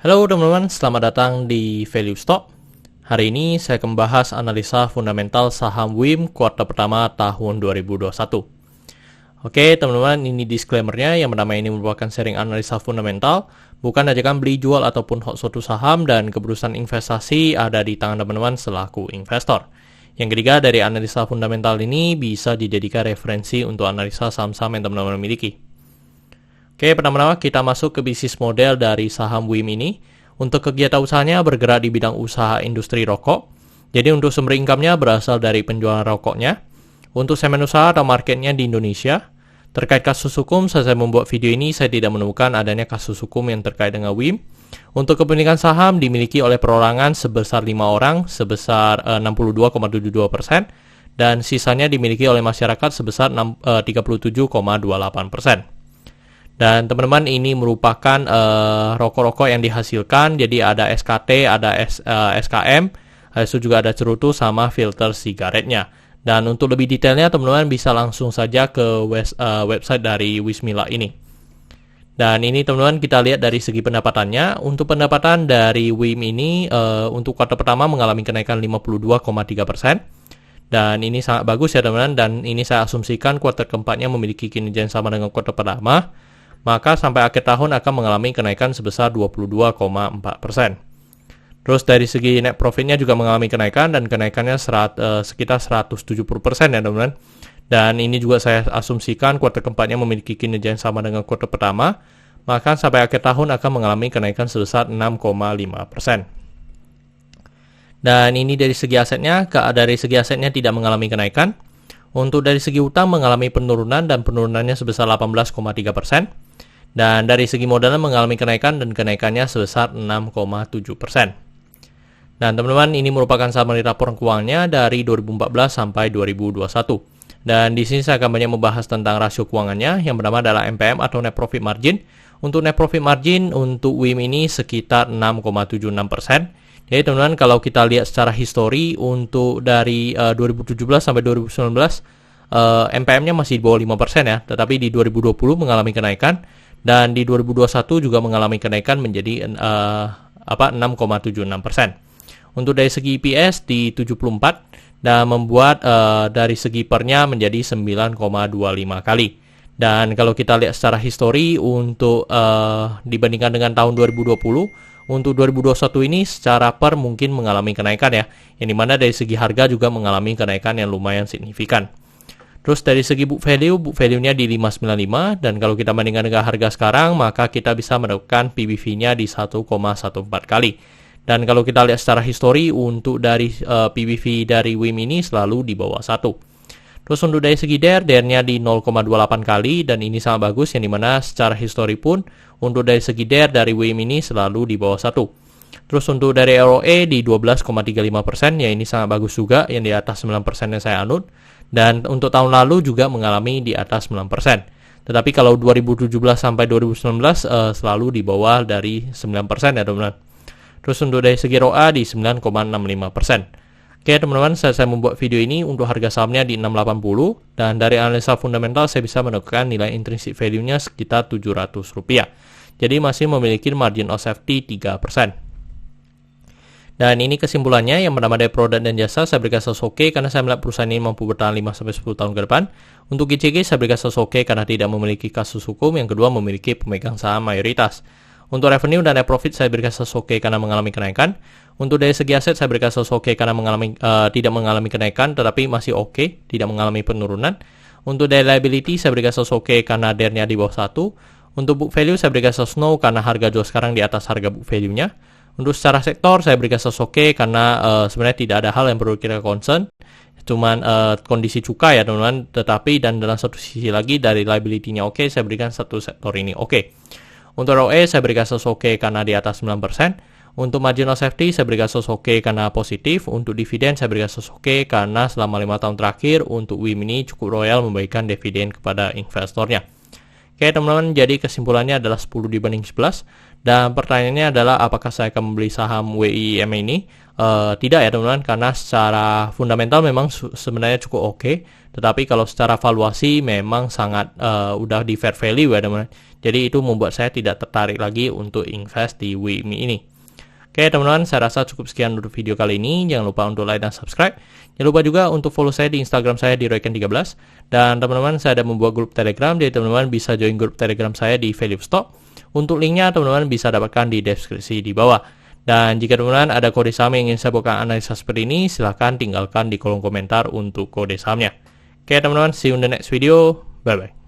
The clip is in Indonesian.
Halo teman-teman, selamat datang di Value Stock. Hari ini saya akan membahas analisa fundamental saham WIM kuartal pertama tahun 2021. Oke teman-teman, ini disclaimer-nya yang pertama ini merupakan sharing analisa fundamental, bukan ajakan beli jual ataupun hold suatu saham, dan keputusan investasi ada di tangan teman-teman selaku investor. Yang ketiga, dari analisa fundamental ini bisa dijadikan referensi untuk analisa saham-saham yang teman-teman miliki. Oke, pertama-tama kita masuk ke bisnis model dari saham WIM ini. Untuk kegiatan usahanya bergerak di bidang usaha industri rokok. Jadi untuk sumber income-nya berasal dari penjualan rokoknya. Untuk segmen usaha atau marketnya di Indonesia. Terkait kasus hukum, saat saya membuat video ini, saya tidak menemukan adanya kasus hukum yang terkait dengan WIM. Untuk kepemilikan saham dimiliki oleh perorangan sebesar 5 orang, sebesar 62,72%. Dan sisanya dimiliki oleh masyarakat sebesar 37,28%. Dan teman-teman, ini merupakan rokok-rokok yang dihasilkan. Jadi ada SKT, ada SKM, itu juga ada cerutu sama filter sigaretnya. Dan untuk lebih detailnya teman-teman bisa langsung saja ke website dari Wismila ini. Dan ini teman-teman kita lihat dari segi pendapatannya. Untuk pendapatan dari WIM ini untuk kuartal pertama mengalami kenaikan 52,3%. Dan ini sangat bagus ya teman-teman. Dan ini saya asumsikan kuartal keempatnya memiliki kinerja yang sama dengan kuartal pertama. Maka sampai akhir tahun akan mengalami kenaikan sebesar 22,4%. Terus dari segi net profitnya juga mengalami kenaikan, dan kenaikannya sekitar 170% ya teman-teman. Dan ini juga saya asumsikan kuartal keempatnya memiliki kinerja yang sama dengan kuartal pertama, maka sampai akhir tahun akan mengalami kenaikan sebesar 6,5%. Dan ini dari segi asetnya, tidak mengalami kenaikan. Untuk dari segi utang mengalami penurunan, dan penurunannya sebesar 18,3%. Dan dari segi modalnya mengalami kenaikan, dan kenaikannya sebesar 6,7%. Dan teman-teman, ini merupakan summary laporan keuangannya dari 2014 sampai 2021. Dan di sini saya akan banyak membahas tentang rasio keuangannya. Yang pertama adalah NPM atau net profit margin. Untuk net profit margin untuk WIM ini sekitar 6,76%. Jadi teman-teman, kalau kita lihat secara histori untuk dari 2017 sampai 2019 NPM-nya masih di bawah 5% ya, tetapi di 2020 mengalami kenaikan, dan di 2021 juga mengalami kenaikan menjadi 6,76%. Untuk dari segi EPS di 74, dan membuat dari segi pernya menjadi 9,25 kali. Dan kalau kita lihat secara histori untuk dibandingkan dengan tahun 2020, untuk 2021 ini secara per mungkin mengalami kenaikan ya, yang dimana dari segi harga juga mengalami kenaikan yang lumayan signifikan. Terus dari segi book value-nya di 595, dan kalau kita bandingkan dengan harga sekarang, maka kita bisa menemukan PBV-nya di 1,14 kali. Dan kalau kita lihat secara histori untuk dari PBV dari WIM ini selalu di bawah 1. Terus untuk dari segi DER-nya di 0,28 kali, dan ini sangat bagus, yang dimana secara histori pun untuk dari segi DER dari WIM ini selalu di bawah 1. Terus untuk dari ROE di 12,35%, ya ini sangat bagus juga, yang di atas 9% yang saya anut. Dan untuk tahun lalu juga mengalami di atas 9%. Tetapi kalau 2017 sampai 2019 selalu di bawah dari 9% ya teman-teman. Terus untuk dari segi ROA di 9,65%. Oke teman-teman, saya membuat video ini untuk harga sahamnya di 680, dan dari analisa fundamental saya bisa menemukan nilai intrinsic value-nya sekitar Rp700. Jadi masih memiliki margin of safety 3%. Dan ini kesimpulannya, yang pertama dari produk dan jasa saya berikan status oke karena saya melihat perusahaan ini mampu bertahan 5-10 tahun ke depan. Untuk GCG saya berikan status oke karena tidak memiliki kasus hukum. Yang kedua, memiliki pemegang saham mayoritas. Untuk revenue dan net profit saya berikan status oke karena mengalami kenaikan. Untuk dari segi aset saya berikan status oke karena tidak mengalami kenaikan, tetapi masih oke, tidak mengalami penurunan. Untuk dari liability saya berikan status oke karena DER-nya di bawah 1. Untuk book value saya berikan status no karena harga jual sekarang di atas harga book value-nya. Untuk secara sektor saya berikan status oke karena sebenarnya tidak ada hal yang perlu kita concern. Cuman kondisi cukai ya teman-teman. Tetapi dan dalam satu sisi lagi dari liability-nya oke, saya berikan satu sektor ini oke. Untuk ROE saya berikan status oke karena di atas 9%. Untuk margin of safety saya berikan status oke karena positif. Untuk dividen saya berikan status oke karena selama 5 tahun terakhir untuk WIM ini cukup royal memberikan dividen kepada investornya. Oke teman-teman, jadi kesimpulannya adalah 10 dibanding 11. Dan pertanyaannya adalah apakah saya akan membeli saham WIIM ini? Tidak ya teman-teman, karena secara fundamental memang sebenarnya cukup oke, tetapi kalau secara valuasi memang sangat udah di fair value ya teman-teman. Jadi itu membuat saya tidak tertarik lagi untuk invest di WIIM ini. Oke teman-teman, saya rasa cukup sekian untuk video kali ini. Jangan lupa untuk like dan subscribe. Jangan lupa juga untuk follow saya di Instagram saya di Royken13. Dan teman-teman, saya ada membuat grup Telegram, jadi teman-teman bisa join grup Telegram saya di Value Stock. Untuk linknya teman-teman bisa dapatkan di deskripsi di bawah. Dan jika teman-teman ada kode saham yang ingin saya buatkan analisa seperti ini, silahkan tinggalkan di kolom komentar untuk kode sahamnya. Oke teman-teman, see you in the next video. Bye-bye.